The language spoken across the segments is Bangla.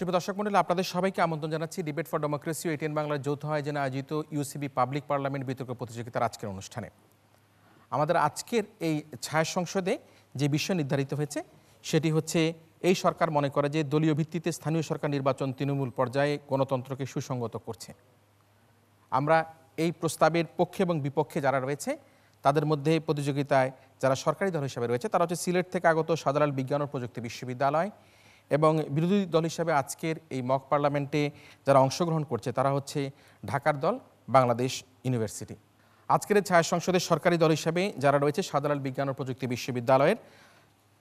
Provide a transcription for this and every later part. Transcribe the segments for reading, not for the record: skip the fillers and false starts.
সুপ্রিয় দর্শক মণ্ডলী, আপনাদের সবাইকে আমন্ত্রণ জানাচ্ছি ডিবেট ফর ডেমোক্রেসি ও এটিএন বাংলার যৌথ আয়োজনে আয়োজিত ইউসিবি পাবলিক পার্লামেন্ট বিতর্ক প্রতিযোগিতার আজকের অনুষ্ঠানে আমাদের আজকের এই ছায়া সংসদে যে বিষয় নির্ধারিত হয়েছে সেটি হচ্ছে এই সরকার মনে করে যে দলীয় ভিত্তিতে স্থানীয় সরকার নির্বাচন তৃণমূল পর্যায়ে গণতন্ত্রকে সুসংগত করছে। আমরা এই প্রস্তাবের পক্ষে এবং বিপক্ষে যারা রয়েছে তাদের মধ্যে প্রতিযোগিতায় যারা সরকারি দল হিসাবে রয়েছে তারা হচ্ছে সিলেট থেকে আগত শাহজালাল বিজ্ঞান ও প্রযুক্তি বিশ্ববিদ্যালয়, এবং বিরোধী দল হিসাবে আজকের এই মক পার্লামেন্টে যারা অংশগ্রহণ করছে তারা হচ্ছে ঢাকার দল বাংলাদেশ ইউনিভার্সিটি। আজকের এই ছায়া সংসদের সরকারি দল হিসাবে যারা রয়েছে শাহজালাল বিজ্ঞান ও প্রযুক্তি বিশ্ববিদ্যালয়ের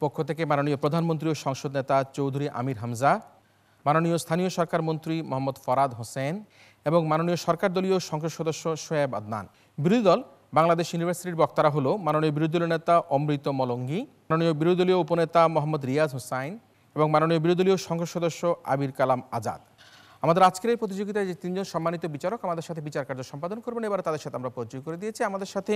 পক্ষ থেকে মাননীয় প্রধানমন্ত্রী ও সংসদ নেতা চৌধুরী আমির হামজা, মাননীয় স্থানীয় সরকার মন্ত্রী মোহাম্মদ ফরাদ হোসেন এবং মাননীয় সরকার দলীয় সংসদ সদস্য শোয়েব আদনান। বিরোধী দল বাংলাদেশ ইউনিভার্সিটির বক্তারা হলো মাননীয় বিরোধী দলীয় নেতা অমৃত মলঙ্গি, মাননীয় বিরোধী দলীয় উপনেতা মোহাম্মদ রিয়াজ হোসাইন এবং মাননীয় বিরোধী দলীয় সংসদ সদস্য আবির কালাম আজাদ। আমাদের আজকের এই প্রতিযোগিতায় যে তিনজন সম্মানিত বিচারক আমাদের সাথে বিচার কার্য সম্পাদন করবেন, এবার তাদের সাথে আমরা পরিচয় করে দিয়েছি। আমাদের সাথে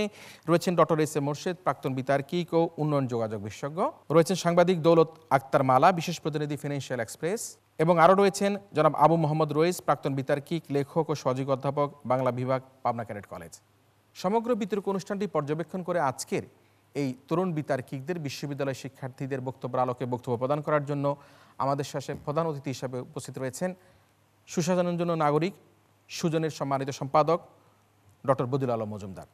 রয়েছেন ডক্টর এস এ মোর্শেদ, প্রাক্তন বিতার্কিক ও উন্নয়ন যোগাযোগ বিশেষজ্ঞ, রয়েছেন সাংবাদিক দৌলত আক্তার মালা, বিশেষ প্রতিনিধি ফিনান্সিয়াল এক্সপ্রেস, এবং আরও রয়েছেন জনাব আবু মোহাম্মদ রইস, প্রাক্তন বিতার্কিক, লেখক ও সহযোগী অধ্যাপক, বাংলা বিভাগ, পাবনা ক্যাডেট কলেজ। সমগ্র বিতর্ক অনুষ্ঠানটি পর্যবেক্ষণ করে আজকের এই তরুণ বিতার্কিকদের বিশ্ববিদ্যালয় শিক্ষার্থীদের বক্তব্যের আলোকে বক্তব্য প্রদান করার জন্য আমাদের সাথে প্রধান অতিথি হিসাবে উপস্থিত রয়েছেন সুশাসনের নাগরিক সুজনের সম্মানিত সম্পাদক ডক্টর বদিউল আলম মজুমদার।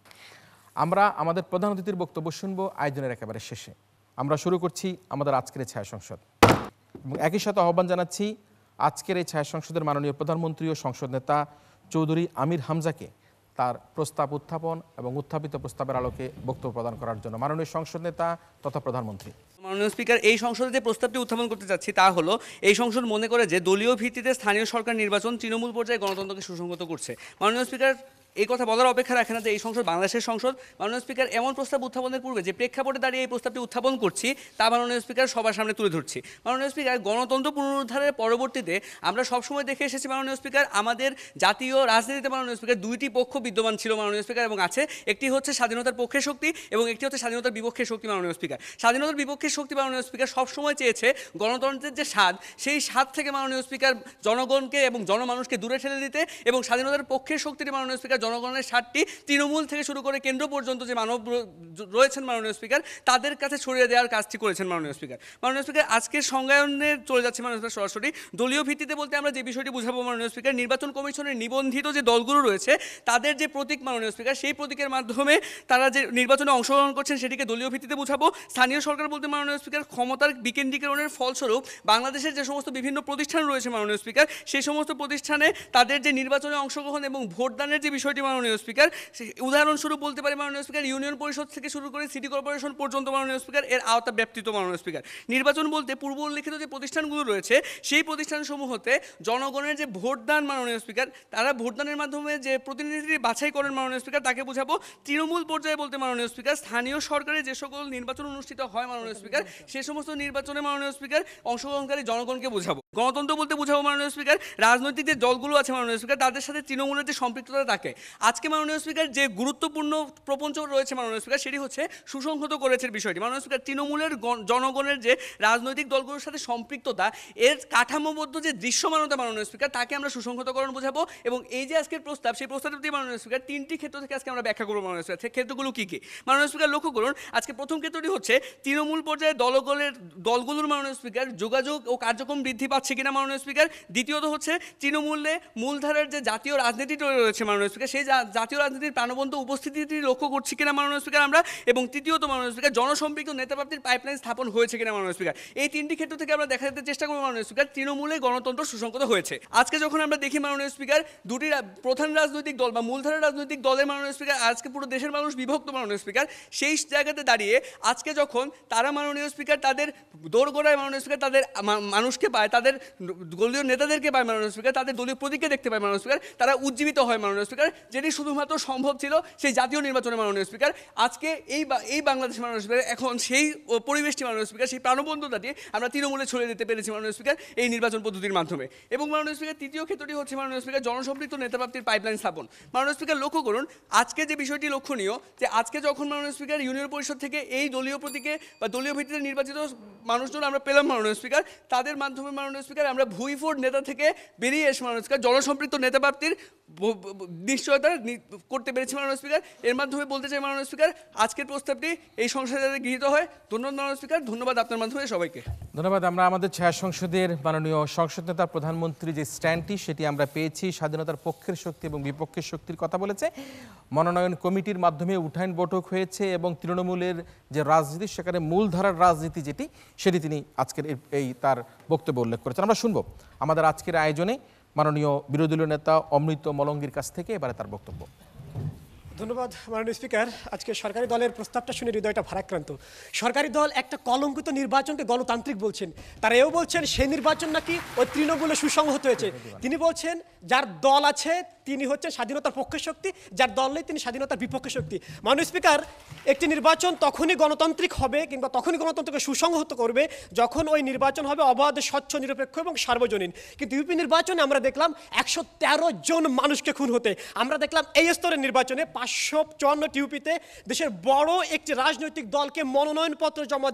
আমরা আমাদের প্রধান অতিথির বক্তব্য শুনব আয়োজনের একেবারে শেষে। আমরা শুরু করছি আমাদের আজকের এই ছায়া সংসদ এবং একই সাথে আহ্বান জানাচ্ছি আজকের এই ছায়া সংসদের মাননীয় প্রধানমন্ত্রী ও সংসদ নেতা চৌধুরী আমির হামজাকে তার প্রস্তাব উত্থাপন এবং উত্থাপিত প্রস্তাবের আলোকে বক্তব্য প্রদান করার জন্য। মাননীয় সংসদ নেতা তথা প্রধানমন্ত্রী। মাননীয় স্পিকার, এই সংসদে যে প্রস্তাবটি উত্থাপন করতে চাচ্ছি তা হলো, এই সংসদ মনে করে যে দলীয় ভিত্তিতে স্থানীয় সরকার নির্বাচন তৃণমূল পর্যায়ে গণতন্ত্রকে সুসংগত করছে। মাননীয় স্পিকার এই কথা বলার অপেক্ষা রাখে না যে এই সংসদ বাংলাদেশের সংসদ। মাননীয় স্পিকার, এমন প্রস্তাব উত্থাপনের পূর্বে যে প্রেক্ষাপটে দাঁড়িয়ে এই প্রস্তাবটি উত্থাপন করছি তা মাননীয় স্পিকার সবার সামনে তুলে ধরছি। মাননীয় স্পিকার, গণতন্ত্র পুনরুদ্ধারের পরবর্তীতে আমরা সবসময় দেখে এসেছি মাননীয় স্পিকার, আমাদের জাতীয় রাজনীতিতে মাননীয় স্পিকার দুইটি পক্ষ বিদ্যমান ছিল মাননীয় স্পিকার, এবং আছে। একটি হচ্ছে স্বাধীনতার পক্ষের শক্তি এবং একটি হচ্ছে স্বাধীনতার বিপক্ষের শক্তি মাননীয় স্পিকার। স্বাধীনতার বিপক্ষের শক্তি মাননীয় স্পিকার সবসময় চেয়েছে গণতন্ত্রের যে স্বাদ, সেই স্বাদ থেকে মাননীয় স্পিকার জনগণকে এবং জনমানুষকে দূরে ঠেলে দিতে, এবং স্বাধীনতার পক্ষের শক্তিটি মাননীয় স্পিকার জনগণের স্বাদটি তৃণমূল থেকে শুরু করে কেন্দ্র পর্যন্ত যে মানব রয়েছেন মাননীয় স্পিকার তাদের কাছে ছড়িয়ে দেওয়ার কাজটি করেছেন মাননীয় স্পিকার। মাননীয় স্পিকার, আজকের সংজ্ঞায়নে চলে যাচ্ছে মাননীয় স্পিকার সরাসরি। দলীয় ভিত্তিতে বলতে আমরা যে বিষয়টি বুঝাবো মাননীয় স্পিকার, নির্বাচন কমিশনের নিবন্ধিত যে দলগুলো রয়েছে তাদের যে প্রতীক মাননীয় স্পিকার, সেই প্রতীকের মাধ্যমে তারা যে নির্বাচনে অংশগ্রহণ করছেন সেটিকে দলীয় ভিত্তিতে বুঝাবো। স্থানীয় সরকার বলতে মাননীয় স্পিকার, ক্ষমতার বিকেন্দ্রীকরণের ফলস্বরূপ বাংলাদেশের যে সমস্ত বিভিন্ন প্রতিষ্ঠান রয়েছে মাননীয় স্পিকার, সেই সমস্ত প্রতিষ্ঠানে তাদের যে নির্বাচনে অংশগ্রহণ এবং ভোটদানের যে বিষয়টি মাননীয় স্পিকার, উদাহরণস্বরূপ বলতে পারি মাননীয় স্পিকার, ইউনিয়ন পরিষদ থেকে শুরু করে সিটি কর্পোরেশন পর্যন্ত মাননীয় স্পিকার এর আওতা ব্যাপ্তিত মাননীয় স্পিকার। নির্বাচন বলতে পূর্ব উল্লিখিত যে প্রতিষ্ঠানগুলো রয়েছে সেই প্রতিষ্ঠানসমূহতে জনগণের যে ভোটদান মাননীয় স্পিকার, তারা ভোটদানের মাধ্যমে যে প্রতিনিধি বাছাই করেন মাননীয় স্পিকার তাকে বোঝাবো। তৃণমূল পর্যায়ে বলতে মাননীয় স্পিকার, স্থানীয় সরকারে যে সকল নির্বাচন অনুষ্ঠিত হয় মাননীয় স্পিকার, সে সমস্ত নির্বাচনে মাননীয় স্পিকার অংশগ্রহণকারী জনগণকে বোঝাবো। গণতন্ত্র বলতে বোঝাবো মাননীয় স্পিকার, রাজনৈতিক যে দলগুলো আছে মাননীয় স্পিকার তাদের সাথে তৃণমূলের যে সম্পৃক্ততা থাকে। আজকে মাননীয় স্পিকার যে গুরুত্বপূর্ণ প্রপঞ্চ রয়েছে মাননীয় স্পিকার, সেটি হচ্ছে সুসংহত করেছে বিষয়টি। মাননীয় স্পিকার, তৃণমূলের জনগণের যে রাজনৈতিক দলগুলোর সাথে সম্পৃক্ততা, এর কাঠামোবদ্ধ যে দৃশ্যমানতা মাননীয় স্পিকার, তাকে আমরা সুসংহতকরণ বোঝাবো। এবং এই যে আজকের প্রস্তাব, সেই প্রস্তাবটি মাননীয় স্পিকার তিনটি ক্ষেত্র থেকে আজকে আমরা ব্যাখ্যা করবো মাননীয় স্পিকার। সেই ক্ষেত্রগুলো কী কী মাননীয় স্পিকার লক্ষ্য করুন। আজকে প্রথম ক্ষেত্রটি হচ্ছে তৃণমূল পর্যায়ে দলগুলোর মাননীয় স্পিকার যোগাযোগ ও কার্যক্রম বৃদ্ধি পাচ্ছে কিনা মাননীয় স্পিকার। দ্বিতীয়ত হচ্ছে তৃণমূলে মূলধারার যে জাতীয় রাজনীতি রয়েছে মাননীয় স্পিকার, সেই জাতীয় রাজনীতির প্রাণবন্ত উপস্থিতিটি লক্ষ্য করছি কিনা মাননীয় স্পিকার আমরা। এবং তৃতীয়ত মাননীয় স্পিকার, জনসম্পৃক্ত নেতাপ্রাপ্তির পাইপলাইন স্থাপন হয়েছে কিনা মাননীয় স্পিকার। এই তিনটি ক্ষেত্র থেকে আমরা দেখাতে চেষ্টা করবো মাননীয় স্পিকার তৃণমূলে গণতন্ত্র সুসংহত হয়েছে। আজকে যখন আমরা দেখি মাননীয় স্পিকার, দুটি প্রধান রাজনৈতিক দল বা মূলধারার রাজনৈতিক দলের মাননীয় স্পিকার আজকে পুরো দেশের মানুষ বিভক্ত মাননীয় স্পিকার, সেই জায়গাতে দাঁড়িয়ে আজকে যখন তারা মাননীয় স্পিকার তাদের দোরগোড়ায় মাননীয় স্পিকার তাদের মানুষকে পায়, তাদের দলীয় নেতাদেরকে পায় মাননীয় স্পিকার, তাদের দলীয় প্রতীককে দেখতে পায় মাননীয় স্পিকার, তারা উজ্জীবিত হয় মাননীয় স্পিকার, যেটি শুধুমাত্র সম্ভব ছিল সেই জাতীয় নির্বাচনে মাননীয় স্পিকার। আজকে এই বাংলাদেশ মাননীয় স্পিকার এখন সেই পরিবেশটি মাননীয় স্পিকার, সেই প্রাণবন্ধতাটি আমরা তৃণমূলে ছড়িয়ে দিতে পেরেছি মাননীয় স্পিকার এই নির্বাচন পদ্ধতির মাধ্যমে। এবং মাননীয় স্পিকার, তৃতীয় ক্ষেত্রটি হচ্ছে মাননীয় স্পিকার জনসম্পৃক্ত নেতাপ্রাপ্তির পাইপলাইন স্থাপন। মাননীয় স্পিকার লক্ষ্য করুন, আজকে যে বিষয়টি লক্ষণীয় যে আজকে যখন মাননীয় স্পিকার ইউনিয়ন পরিষদ থেকে এই দলীয় প্রতীকে বা দলীয় ভিত্তিতে নির্বাচিত মানুষজন আমরা পেলাম মাননীয় স্পিকার, তাদের মাধ্যমে মাননীয় মাননীয় স্পিকার আমরা ভুইফোড় নেতা থেকে বেরিয়ে এসে মাননীয় স্পিকার জনসম্পৃক্ত নেতা প্রাপ্তির নিশ্চয়তা করতে পেরেছি মাননীয় স্পিকার। এর মাধ্যমে বলতে চাই মাননীয় স্পিকার, আজকের প্রস্তাবটি এই সংসদে যাতে গৃহীত হয়। ধন্যবাদ মাননীয় স্পিকার, ধন্যবাদ আপনার মাধ্যমে সবাইকে। ধন্যবাদ। আমরা আমাদের ছায়া সংসদের মাননীয় সংসদ নেতা প্রধানমন্ত্রী যে স্ট্যান্ডটি সেটি আমরা পেয়েছি, স্বাধীনতার পক্ষের শক্তি এবং বিপক্ষের শক্তির কথা বলেছে। মনোনয়ন কমিটির মাধ্যমে উঠায়ন বৈঠক হয়েছে এবং তৃণমূলের যে রাজনীতি সেখানে মূলধারার রাজনীতি যেটি সেটি তিনি আজকের এই তার বক্তব্যে উল্লেখ করেছেন। আমরা শুনবো আমাদের আজকের আয়োজনে মাননীয় বিরোধী দলীয় নেতা অমৃত মলঙ্গীর কাছ থেকে এবারে তার বক্তব্য। ধন্যবাদ মাননীয় স্পিকার। আজকে সরকারি দলের প্রস্তাবটা শুনে হৃদয়টা ভারাক্রান্ত। সরকারি দল একটা কলঙ্কিত নির্বাচনকে গণতান্ত্রিক বলছেন, তারা এও বলছেন সেই নির্বাচন নাকি ওই তৃণমূলে সুসংহত হয়েছে। তিনি বলছেন যার দল আছে তিনি হচ্ছেন স্বাধীনতার পক্ষের শক্তি, যার দল নেই তিনি স্বাধীনতার বিপক্ষের শক্তি। মাননীয় স্পিকার, একটি নির্বাচন তখনই গণতান্ত্রিক হবে কিংবা তখনই গণতন্ত্রকে সুসংহত করবে যখন ওই নির্বাচন হবে অবাধ, স্বচ্ছ, নিরপেক্ষ এবং সার্বজনীন। কিন্তু ইউপি নির্বাচনে আমরা দেখলাম 113 জন মানুষকে খুন হতে। আমরা দেখলাম এই স্তরের নির্বাচনে 554 ইউপিতে দেশের বড় একটি রাজনৈতিক দলকে মনোনয়নপত্র জমা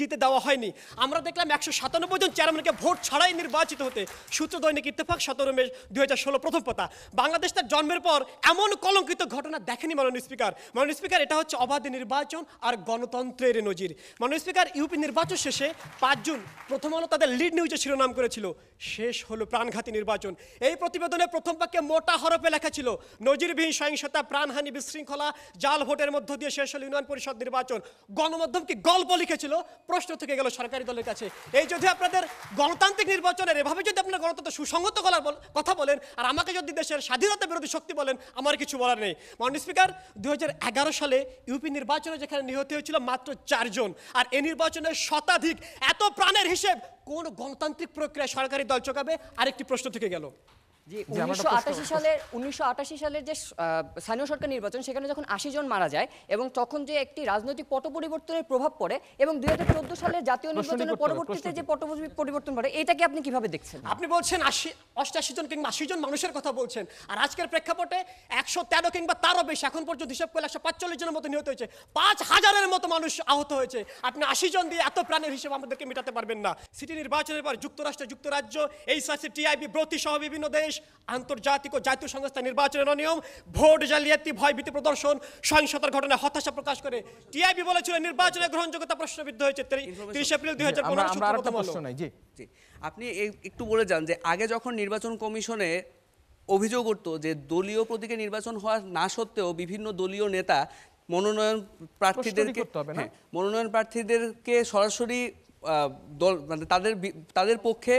দিতে দেওয়া হয়নি। আমরা দেখলাম 197 জন চেয়ারম্যানকে ভোট ছাড়াই নির্বাচিত হতে। সূত্র দৈনিক ইত্তেফাক 17 মে 2016 প্রথম পাতা। বাংলাদেশ তার জন্মের পর এমন কলঙ্কিত ঘটনা দেখেনি মাননীয় স্পিকার। মাননীয় স্পিকার, এটা হচ্ছে অবাধ নির্বাচন আর গণতন্ত্রের নজির। মাননীয় স্পিকার, ইউপি নির্বাচন শেষে 5 জুন প্রথম আলো তাদের লিড নিউজে শিরোনাম করেছিল শেষ হলো প্রাণঘাতী নির্বাচন। এই প্রতিবেদনে প্রথম বাক্যে মোটা হরফে লেখা ছিল নজিরবিহীন সহিংসতা, প্রাণহানি, বিশৃঙ্খলা, জাল ভোটের মধ্য দিয়ে শেষ হল ইউনিয়ন পরিষদ নির্বাচন। গণমাধ্যম কি গল্প লিখেছিল? প্রশ্ন থেকে গেল সরকারি দলের কাছে। এই যদি আপনাদের গণতান্ত্রিক নির্বাচনের এভাবে যদি আপনারা গণতন্ত্র সুসংহত করার কথা বলেন আর আমাকে যদি দেশের স্বাধীনতা বিরোধী শক্তি বলেন, আমার কিছু বলার নেই। মাননীয় স্পিকার, 2011 সালে ইউপি নির্বাচনে যেখানে নিহত হয়েছিল মাত্র 4 জন, আর এই নির্বাচনের শতাধিক, এত প্রাণের হিসেব কোন গণতান্ত্রিক প্রক্রিয়া সরকারি দল চোকাবে? আরেকটি প্রশ্ন থেকে গেল। 1988 সালের যে স্থানীয় সরকার নির্বাচন, সেখানে যখন 80 জন মারা যায় এবং তখন যে একটি রাজনৈতিক পট পরিবর্তনের প্রভাব পড়ে এবং 2014 সালের জাতীয় নির্বাচনের পরবর্তীতে যে পট পরিবর্তন ঘটে, এটাকে আপনি কিভাবে দেখছেন? আপনি বলছেন 88 জন কিংবা 80 জন মানুষের কথা বলছেন, আর আজকের প্রেক্ষাপটে 113 কিংবা তারও বেশি, এখন পর্যন্ত হিসাব করলে 145 জনের মতো নিহত হয়েছে, 5000-এর মতো মানুষ আহত হয়েছে। আপনি 80 জন দিয়ে এত প্রাণের হিসেব আমাদেরকে মেটাতে পারবেন না। সিটি নির্বাচনের পর যুক্তরাষ্ট্র, যুক্তরাজ্য, এইচআরসি, টিআইবি, ব্রতি সহ বিভিন্ন দেশ আন্তর্জাতিক ও জাতীয় সংস্থা নির্বাচনের অনিয়ম, ভোট জালিয়াতি, ভয়ভীতি প্রদর্শন, সহিংসতার ঘটনায় হতাশা প্রকাশ করে টিআইবি বলেছিল নির্বাচনের গ্রহণযোগ্যতা প্রশ্নবিদ্ধ হয়েছে 30 এপ্রিল 2015। আপনি একটু বলে যান যে আগে যখন নির্বাচন কমিশনে অভিযোগ করতো যে দলীয় প্রতীকে নির্বাচন হওয়া না সত্ত্বেও বিভিন্ন দলীয় নেতা মনোনয়ন প্রার্থীদেরকে সরাসরি দল মানে তাদের পক্ষে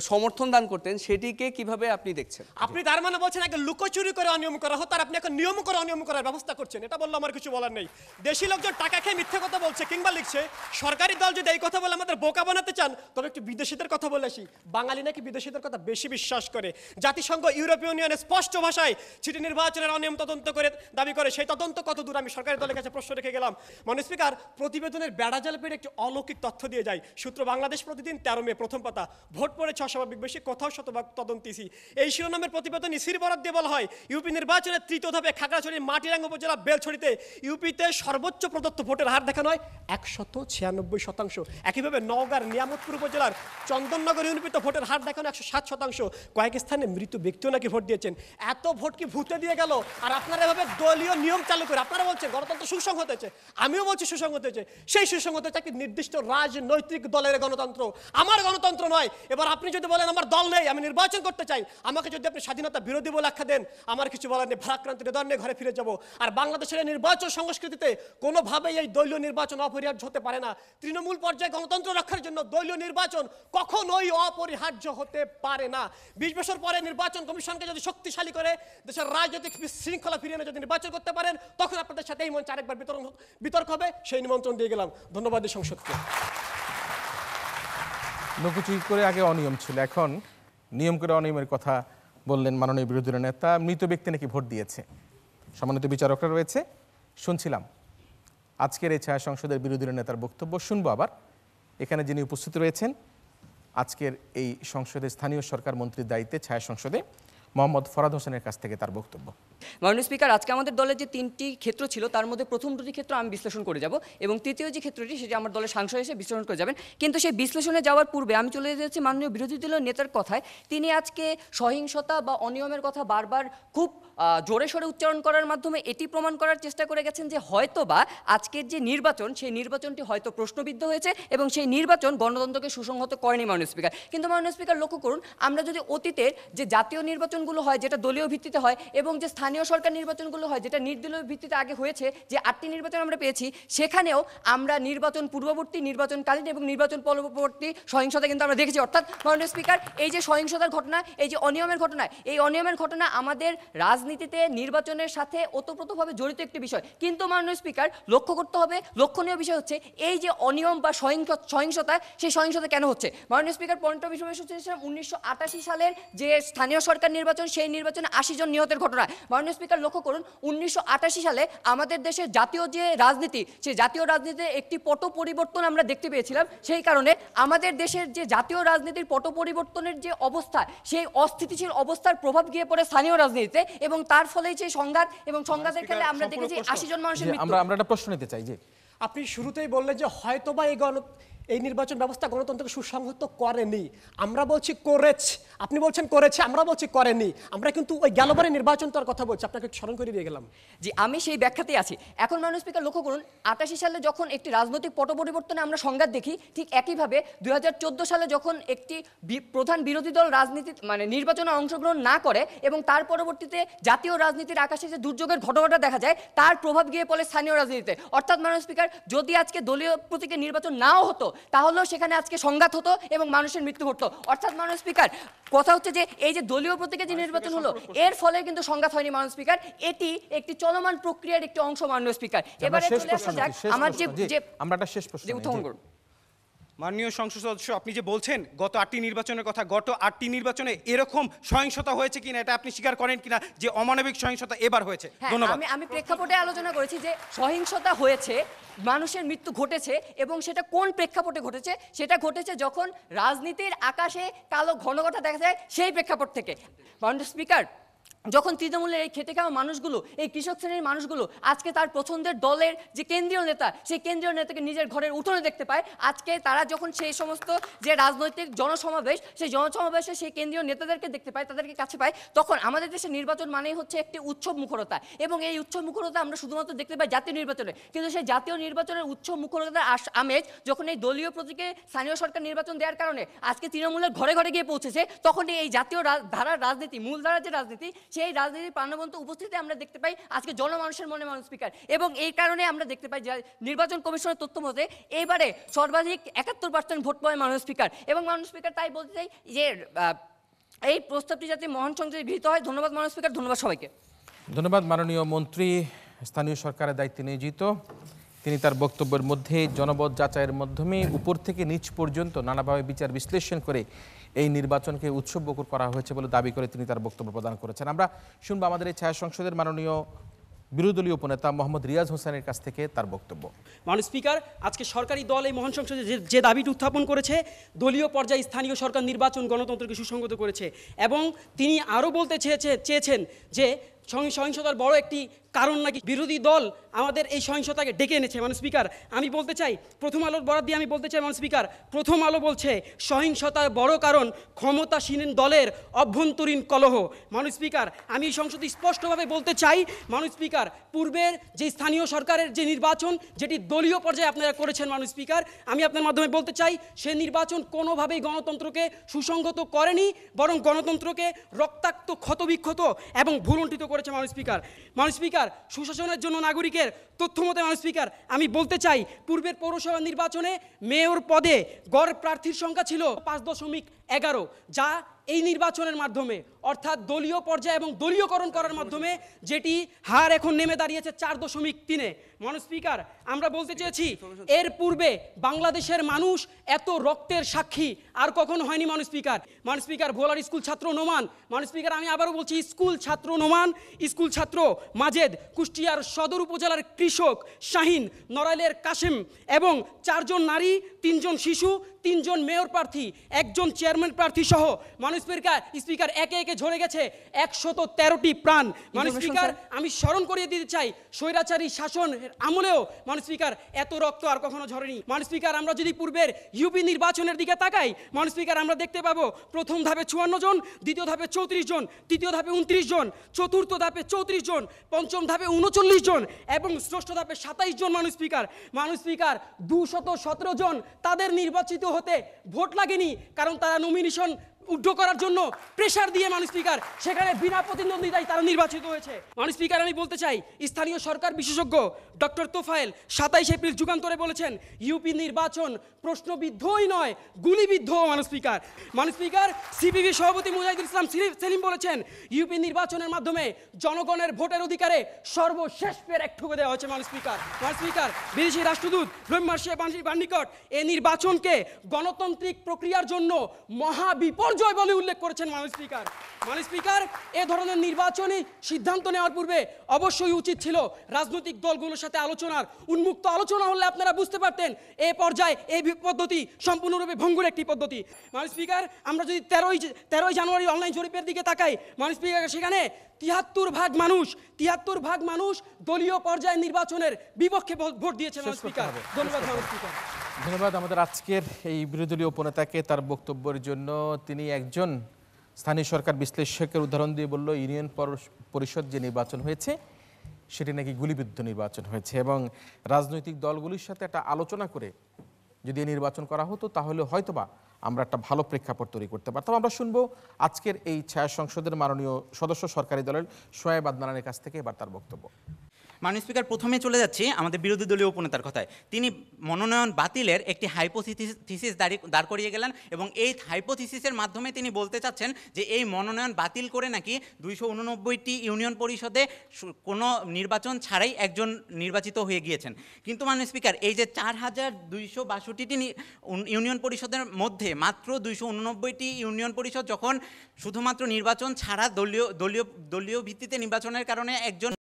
সমর্থন দান করতেন, সেটিকে কিভাবে আপনি দেখছেন? আপনি তার মানে বলছেন আগে লুকোচুরি করে অনিয়ম করা হতো আর আপনি এখন নিয়ম করে অনিয়ম করার ব্যবস্থা করছেন। এটা বললে আমার কিছু বলার নেই। দেশি লোকজন টাকা খেয়ে মিথ্যে কথা বলছে কিংবা লিখছে। সরকারি দল যদি এই কথা বলে আমাদের বোকা বানাতে চান, তবে একটু বিদেশিদের কথা বলে আসি। বাঙালি নাকি বিদেশিদের কথা বেশি বিশ্বাস করে। জাতিসংঘ, ইউরোপীয় ইউনিয়নে স্পষ্ট ভাষায় সিটি নির্বাচনের অনিয়ম তদন্ত করে দাবি করে। সেই তদন্ত কত দূর আমি সরকারি দলের কাছে প্রশ্ন রেখে গেলাম। মাননীয় স্পিকার, প্রতিবেদনের বেড়াজাল পেয়ে একটি অলৌকিক তথ্য দিয়ে যায়। সূত্র বাংলাদেশ প্রতিদিন, 13 মে প্রথম পাতা। ভোট পড়েছে অস্বাভাবিক বেশি, কোথাও শতভাগ তদন্ত ইসি। এই শিরোনামের প্রতিবেদন ইসির বরাদ দিয়ে বলা হয় ইউপি নির্বাচনের তৃতীয় ধাপে খাগড়াছড়ির মাটিরাঙ্গা উপজেলা বেলছড়িতে ইউপিতে সর্বোচ্চ প্রদত্ত ভোটের হার দেখানো হয় 196%। একইভাবে নওগাঁর নিয়ামতপুর উপজেলার চন্দননগর ইউনিপিতে ভোটের হার দেখানো 107%। কয়েক স্থানে মৃত ব্যক্তিও নাকি ভোট দিয়েছেন। এত ভোট কি ভূতে দিয়ে গেল? আর আপনারা এভাবে দলীয় নিয়ম চালু করে আপনারা বলছেন গণতন্ত্র সুসংহত হয়েছে। আমিও বলছি সুসংহত হয়েছে। সেই সুসংহত হয়েছে একটি নির্দিষ্ট রাজনৈতিক দলের গণতন্ত্র, আমার গণতন্ত্র নয়। এবার আপনি যদি বলেন আমার দল নেই, আমি নির্বাচন করতে চাই, আমাকে যদি আপনি স্বাধীনতা বিরোধী বলে আখ্যা দেন, আমার কিছু বলার নেই। ভারাক্রান্ত হৃদয় নিয়ে ঘরে ফিরে যাব। আর বাংলাদেশের নির্বাচন সংস্কৃতিতে কোনোভাবেই এই দলীয় নির্বাচন অপরিহার্য হতে পারে না। তৃণমূল পর্যায়ে গণতন্ত্র রক্ষার জন্য দলীয় নির্বাচন কখনোই অপরিহার্য হতে পারে না। 20 বছর পরে নির্বাচন কমিশনকে যদি শক্তিশালী করে দেশের রাজনৈতিক শৃঙ্খলা ফিরিয়ে এনে যদি নির্বাচন করতে পারেন, তখন আপনাদের সাথে এই মঞ্চে আরেকবার বিতর্ক হবে। সেই নিমন্ত্রণ দিয়ে গেলাম। ধন্যবাদ সংসদকে। লুকোচুরি করে আগে অনিয়ম ছিল, এখন নিয়ম করে অনিয়মের কথা বললেন মাননীয় বিরোধী দলীয় নেতা। মৃত ব্যক্তি নাকি ভোট দিয়েছে। সম্মানিত বিচারকরা রয়েছে, শুনছিলাম আজকের এই ছায়া সংসদের বিরোধী দলীয় নেতার বক্তব্য। শুনবো আবার এখানে যিনি উপস্থিত রয়েছেন আজকের এই সংসদে স্থানীয় সরকার মন্ত্রীর দায়িত্বে ছায়া সংসদে, মোহাম্মদ ফরহাদ হোসেনের কাছ থেকে তার বক্তব্য। মাননীয় স্পিকার, আজকে আমাদের দলের যে 3টি ক্ষেত্র ছিল তার মধ্যে প্রথম 2টি ক্ষেত্র আমি বিশ্লেষণ করে যাব এবং তৃতীয় যে ক্ষেত্রটি সেটি আমার দলের সাংসদ এসে বিশ্লেষণ করে যাবেন। কিন্তু সেই বিশ্লেষণে যাওয়ার পূর্বে আমি চলে যাচ্ছি মাননীয় বিরোধী দলীয় নেতার কথায়। তিনি আজকে সহিংসতা বা অনিয়মের কথা বারবার খুব জোরে সোরে উচ্চারণ করার মাধ্যমে এটি প্রমাণ করার চেষ্টা করে গেছেন যে হয়তো বা আজকের যে নির্বাচন সেই নির্বাচনটি হয়তো প্রশ্নবিদ্ধ হয়েছে এবং সেই নির্বাচন গণতন্ত্রকে সুসংহত করেনি মাননীয় স্পিকার। কিন্তু মাননীয় স্পিকার লক্ষ্য করুন, আমরা যদি অতীতের যে জাতীয় নির্বাচনগুলো হয় যেটা দলীয় ভিত্তিতে হয় এবং যে স্থানীয় সরকার নির্বাচনগুলো হয় যেটা নির্দলীয় ভিত্তিতে আগে হয়েছে, যে 8টি নির্বাচন আমরা পেয়েছি, সেখানেও আমরা নির্বাচন পূর্ববর্তী, নির্বাচনকালীন এবং নির্বাচন পরবর্তী সহিংসতা কিন্তু আমরা দেখেছি। অর্থাৎ মাননীয় স্পিকার, এই যে সহিংসতার ঘটনা, এই যে অনিয়মের ঘটনা, এই অনিয়মের ঘটনা আমাদের রাজনীতিতে নির্বাচনের সাথে ওতপ্রোতভাবে জড়িত একটি বিষয়। কিন্তু মাননীয় স্পিকার, লক্ষ্য করতে হবে, লক্ষণীয় বিষয় হচ্ছে এই যে অনিয়ম বা সহিংসতা, সেই সহিংসতা কেন হচ্ছে? মাননীয় স্পিকার, পয়েন্ট অফ ইনফরমেশন 1988 সালের যে স্থানীয় সরকার নির্বাচন, সেই নির্বাচনে 80 জন নিহতের ঘটনা। মাননীয় স্পিকার, লক্ষ্য করুন, 1988 সালে আমাদের দেশের জাতীয় যে রাজনীতি, সেই জাতীয় রাজনীতিতে একটি পট পরিবর্তন আমরা দেখতে পেয়েছিলাম। সেই কারণে আমাদের দেশের যে জাতীয় রাজনীতির পট পরিবর্তনের যে অবস্থা, সেই অস্থিতিশীল অবস্থার প্রভাব গিয়ে পড়ে স্থানীয় রাজনীতিতে এবং তার ফলেই সেই সংঘাত এবং সংঘাতের খেলে আমরা দেখেছি 80 জন মানুষের মৃত্যু। আমরা একটা প্রশ্ন নিতে চাই যে আপনি শুরুতেই বললেন যে হয়তোবা এই নির্বাচন ব্যবস্থা গণতন্ত্রকে সুসংহত করেনি। আমরা বলছি করেছে, আপনি বলছেন করেছে, আমরা বলছি করেনি। আমরা কিন্তু ওই গেলবারের নির্বাচনটার কথা বলছি, আপনাকে স্মরণ করে দিয়ে গেলাম। জি, আমি সেই ব্যাখ্যাতেই আছি। এখন মাননীয় স্পিকার, লক্ষ্য করুন, 88 সালে যখন একটি রাজনৈতিক পট পরিবর্তনে আমরা সংঘাত দেখি, ঠিক একইভাবে 2014 সালে যখন একটি প্রধান বিরোধী দল নির্বাচনে অংশগ্রহণ না করে এবং তার পরবর্তীতে জাতীয় রাজনীতির আকাশে যে দুর্যোগের ঘটনাটা দেখা যায়, তার প্রভাব গিয়ে পড়ে স্থানীয় রাজনীতিতে। অর্থাৎ মাননীয় স্পিকার, যদি আজকে দলীয় প্রতীকে নির্বাচন নাও হতো, তাহলেও সেখানে আজকে সংঘাত হতো এবং মানুষের মৃত্যু ঘটতো। অর্থাৎ মাননীয় স্পিকার, কথা হচ্ছে যে এই যে দলীয় প্রতীকে যে নির্বাচন হলো, এর ফলে কিন্তু সংঘাত হয়নি মাননীয় স্পিকার, এটি একটি চলমান প্রক্রিয়ার একটি অংশ মাননীয় স্পিকার। এবারে চলে আসা যাক আমার যে আমরা একটা শেষ প্রশ্ন উত্থাপন করুন। মাননীয় সংসদ সদস্য, আপনি যে বলছেন গত 8টি নির্বাচনের কথা, গত 8টি নির্বাচনে এরকম সহিংসতা হয়েছে কিনা এটা আপনি স্বীকার করেন কিনা যে অমানবিক সহিংসতা এবার হয়েছে? ধন্যবাদ। আমি প্রেক্ষাপটে আলোচনা করেছি যে সহিংসতা হয়েছে, মানুষের মৃত্যু ঘটেছে এবং সেটা কোন প্রেক্ষাপটে ঘটেছে? সেটা ঘটেছে যখন রাজনীতির আকাশে কালো ঘনঘটা দেখা যায়, সেই প্রেক্ষাপট থেকে। মাননীয় স্পিকার, যখন তৃণমূলের এই খেটে খাওয়া মানুষগুলো, এই কৃষক শ্রেণীর মানুষগুলো আজকে তার পছন্দের দলের যে কেন্দ্রীয় নেতা, সেই কেন্দ্রীয় নেতাকে নিজের ঘরের উঠোনে দেখতে পায়, আজকে তারা যখন সেই সমস্ত যে রাজনৈতিক জনসমাবেশ, সেই জনসমাবেশে সেই কেন্দ্রীয় নেতাদেরকে দেখতে পায়, তাদেরকে কাছে পায়, তখন আমাদের দেশের নির্বাচন মানেই হচ্ছে একটি উৎসব মুখরতা এবং এই উৎসব মুখরতা আমরা শুধুমাত্র দেখতে পাই জাতীয় নির্বাচনে। কিন্তু সেই জাতীয় নির্বাচনের উৎসব মুখরতার আমেজ যখন এই দলীয় প্রতীকে স্থানীয় সরকার নির্বাচন দেওয়ার কারণে আজকে তৃণমূলের ঘরে ঘরে গিয়ে পৌঁছেছে, তখন এই জাতীয় ধারার রাজনীতি, মূল ধারার যে রাজনীতি, সেই রাজনীতির প্রাণবন্ত উপস্থিতি আমরা দেখতে পাই আজকে জনমানুষের মনে। মাননীয় স্পিকার, এবং এই কারণে আমরা দেখতে পাই যে নির্বাচন কমিশনের তথ্য মতে এবারে সর্বাধিক 71% ভোট পায় মাননীয় স্পিকার। এবং মাননীয় স্পিকার, তাই বলতে চাই যে এই প্রস্তাবটি যাতে মহান সংসদে গৃহীত হয়। ধন্যবাদ মাননীয় স্পিকার, ধন্যবাদ সবাইকে। ধন্যবাদ। মাননীয় মন্ত্রী স্থানীয় সরকারের দায়িত্বে নিয়োজিত, তিনি তার বক্তব্যের মধ্যে জনমত যাচাইয়ের মাধ্যমে উপর থেকে নিচ পর্যন্ত নানাভাবে বিচার বিশ্লেষণ করে এই নির্বাচনকে উৎসবমুখর করা হয়েছে বলে দাবি করে তিনি তার বক্তব্য প্রদান করেছেন। আমরা শুনবো আমাদের এই ছায়া সংসদের মাননীয় বিরোধী দলীয় উপনেতা মোহাম্মদ রিয়াজ হোসেনের কাছ থেকে তার বক্তব্য। মাননীয় স্পিকার, আজকে সরকারি দল এই মহান সংসদে যে দাবিটি উত্থাপন করেছে, দলীয় পর্যায়ে স্থানীয় সরকার নির্বাচন গণতন্ত্রকে সুসংহত করেছে এবং তিনি আরও বলতে চেয়েছেন যে সহিংসতার বড় একটি কারণ নাকি বিরোধী দল আমাদের এই সহিংসতাকে ডেকে এনেছে। মাননীয় স্পিকার, আমি বলতে চাই, প্রথম আলোর বরাত দিয়ে আমি বলতে চাই মাননীয় স্পিকার, প্রথম আলো বলছে সহিংসতার বড় কারণ ক্ষমতাসীন দলের অভ্যন্তরীণ কলহ। মাননীয় স্পিকার, আমি এই সংসদে স্পষ্টভাবে বলতে চাই মাননীয় স্পিকার, পূর্বের যে স্থানীয় সরকারের যে নির্বাচন, যেটি দলীয় পর্যায়ে আপনারা করেছেন মাননীয় স্পিকার, আমি আপনার মাধ্যমে বলতে চাই সে নির্বাচন কোনোভাবেই গণতন্ত্রকে সুসংহত করেনি, বরং গণতন্ত্রকে রক্তাক্ত, ক্ষতবিক্ষত এবং ভুলুণ্ঠিত করেছে মাননীয় স্পিকার। মাননীয় স্পিকার, সুশাসনের জন্য নাগরিকের তথ্য মতে মাননীয় স্পিকার, আমি বলতে চাই পূর্বের পৌরসভা নির্বাচনে মেয়র পদে গড় প্রার্থীর সংখ্যা ছিল 5.11, যা এই নির্বাচনের মাধ্যমে অর্থাৎ দলীয় পর্যায়ে এবং দলীয়করণ করার মাধ্যমে যেটি হার এখন নেমে দাঁড়িয়েছে 4.3। মাননীয় স্পিকার, আমরা বলতে চেয়েছি এর পূর্বে বাংলাদেশের মানুষ এত রক্তের সাক্ষী আর কখনো হয়নি মাননীয় স্পিকার। মাননীয় স্পিকার, ভোলার স্কুল ছাত্র নোমান, মাননীয় স্পিকার আমি আবারও বলছি স্কুল ছাত্র নোমান, স্কুল ছাত্র মাজেদ, কুষ্টিয়ার সদর উপজেলার কৃষক শাহিন, নড়াইলের কাশেম এবং 4 জন নারী, 3 জন শিশু, 3 জন মেয়র প্রার্থী, 1 জন চেয়ারম্যান প্রার্থী সহ মাননীয় স্পিকার একে একে ঝরে গেছে 113টি প্রাণ। মাননীয় স্পিকার, আমি স্মরণ করিয়ে দিতে চাই স্বৈরাচারী শাসন আমলেও মাননীয় স্পিকার এত রক্ত আর কখনো ঝরেনি। মাননীয় স্পিকার, আমরা যদি পূর্বের ইউপি নির্বাচনের দিকে তাকাই, মাননীয় স্পিকার, আমরা দেখতে পাবো প্রথম ধাপে 54 জন, দ্বিতীয় ধাপে 34 জন, তৃতীয় ধাপে 29 জন, চতুর্থ ধাপে 34 জন, পঞ্চম ধাপে 39 জন এবং ষষ্ঠ ধাপে 27 জন। মাননীয় স্পিকার 217 জন তাদের নির্বাচিত হতে ভোট লাগেনি, কারণ তারা নমিনেশন উইথড্র করার জন্য প্রেসার দিয়ে মাননীয় স্পিকার সেখানে বিনা প্রতিদ্বন্দ্বিতায় তারা নির্বাচিত হয়েছে। মাননীয় স্পিকার, আমি বলতে চাই স্থানীয় সরকার বিশেষজ্ঞ ডক্টর তোফায়েল 27 এপ্রিল যুগান্তরে বলেছেন ইউপি নির্বাচন প্রশ্নবিদ্ধই নয় গুলিবিদ্ধ। মাননীয় স্পিকার সিপিবি সভাপতি মুজাহিদুল ইসলাম সেলিম বলেছেন ইউপি নির্বাচনের মাধ্যমে জনগণের ভোটের অধিকারে সর্বশেষ পেরেক ঠুকে দেওয়া হয়েছে। মাননীয় স্পিকার, বিদেশি রাষ্ট্রদূত রহিম মার্শিয়া বান্নিকট এই নির্বাচনকে গণতান্ত্রিক প্রক্রিয়ার জন্য মহা বিপর্যয় বলে উল্লেখ করেছেন। মাননীয় স্পিকার, এ ধরনের নির্বাচনী সিদ্ধান্ত নেওয়ার পূর্বে অবশ্যই উচিত ছিল রাজনৈতিক দলগুলোর সাথে উন্মুক্ত আলোচনা হলে আপনারা বুঝতে পারতেন এই পর্যায়ে এই পদ্ধতি সম্পূর্ণরূপে ভঙ্গুর একটি পদ্ধতি। মাননীয় স্পিকার, আমরা যদি 13 জানুয়ারি অনলাইন জরিপের দিকে তাকাই, মাননীয় স্পিকার, সেখানে 73 ভাগ মানুষ দলীয় পর্যায়ে নির্বাচনের বিপক্ষে ভোট দিয়েছে। মাননীয় স্পিকার, ধন্যবাদ। মাননীয় স্পিকার, ধন্যবাদ আমাদের আজকের এই বিরোধী দলীয় উপনেতাকে তার বক্তব্যের জন্য। তিনি একজন স্থানীয় সরকার বিশ্লেষকের উদাহরণ দিয়ে বলল ইউনিয়ন পরিষদ যে নির্বাচন হয়েছে সেটি নাকি গুলিবিদ্ধ নির্বাচন হয়েছে এবং রাজনৈতিক দলগুলির সাথে একটা আলোচনা করে যদি নির্বাচন করা হতো তাহলে হয়তোবা আমরা একটা ভালো প্রেক্ষাপট তৈরি করতে পারতাম। আমরা শুনবো আজকের এই ছায়া সংসদের মাননীয় সদস্য সরকারি দলের সোয়েব আদনানের কাছ থেকে এবার তার বক্তব্য। মাননীয় স্পিকার, প্রথমে চলে যাচ্ছি আমাদের বিরোধী দলীয় উপনেতার কথায়। তিনি মনোনয়ন বাতিলের একটি হাইপোথিসিস দাঁড় করিয়ে গেলেন এবং এই হাইপোথিসিসের মাধ্যমে তিনি বলতে চাচ্ছেন যে এই মনোনয়ন বাতিল করে নাকি 289টি ইউনিয়ন পরিষদে কোনো নির্বাচন ছাড়াই একজন নির্বাচিত হয়ে গিয়েছেন। কিন্তু মাননীয় স্পিকার, এই যে 4262টি ইউনিয়ন পরিষদের মধ্যে মাত্র 289টি ইউনিয়ন পরিষদ যখন শুধুমাত্র নির্বাচন ছাড়া দলীয় ভিত্তিতে নির্বাচনের কারণে একজন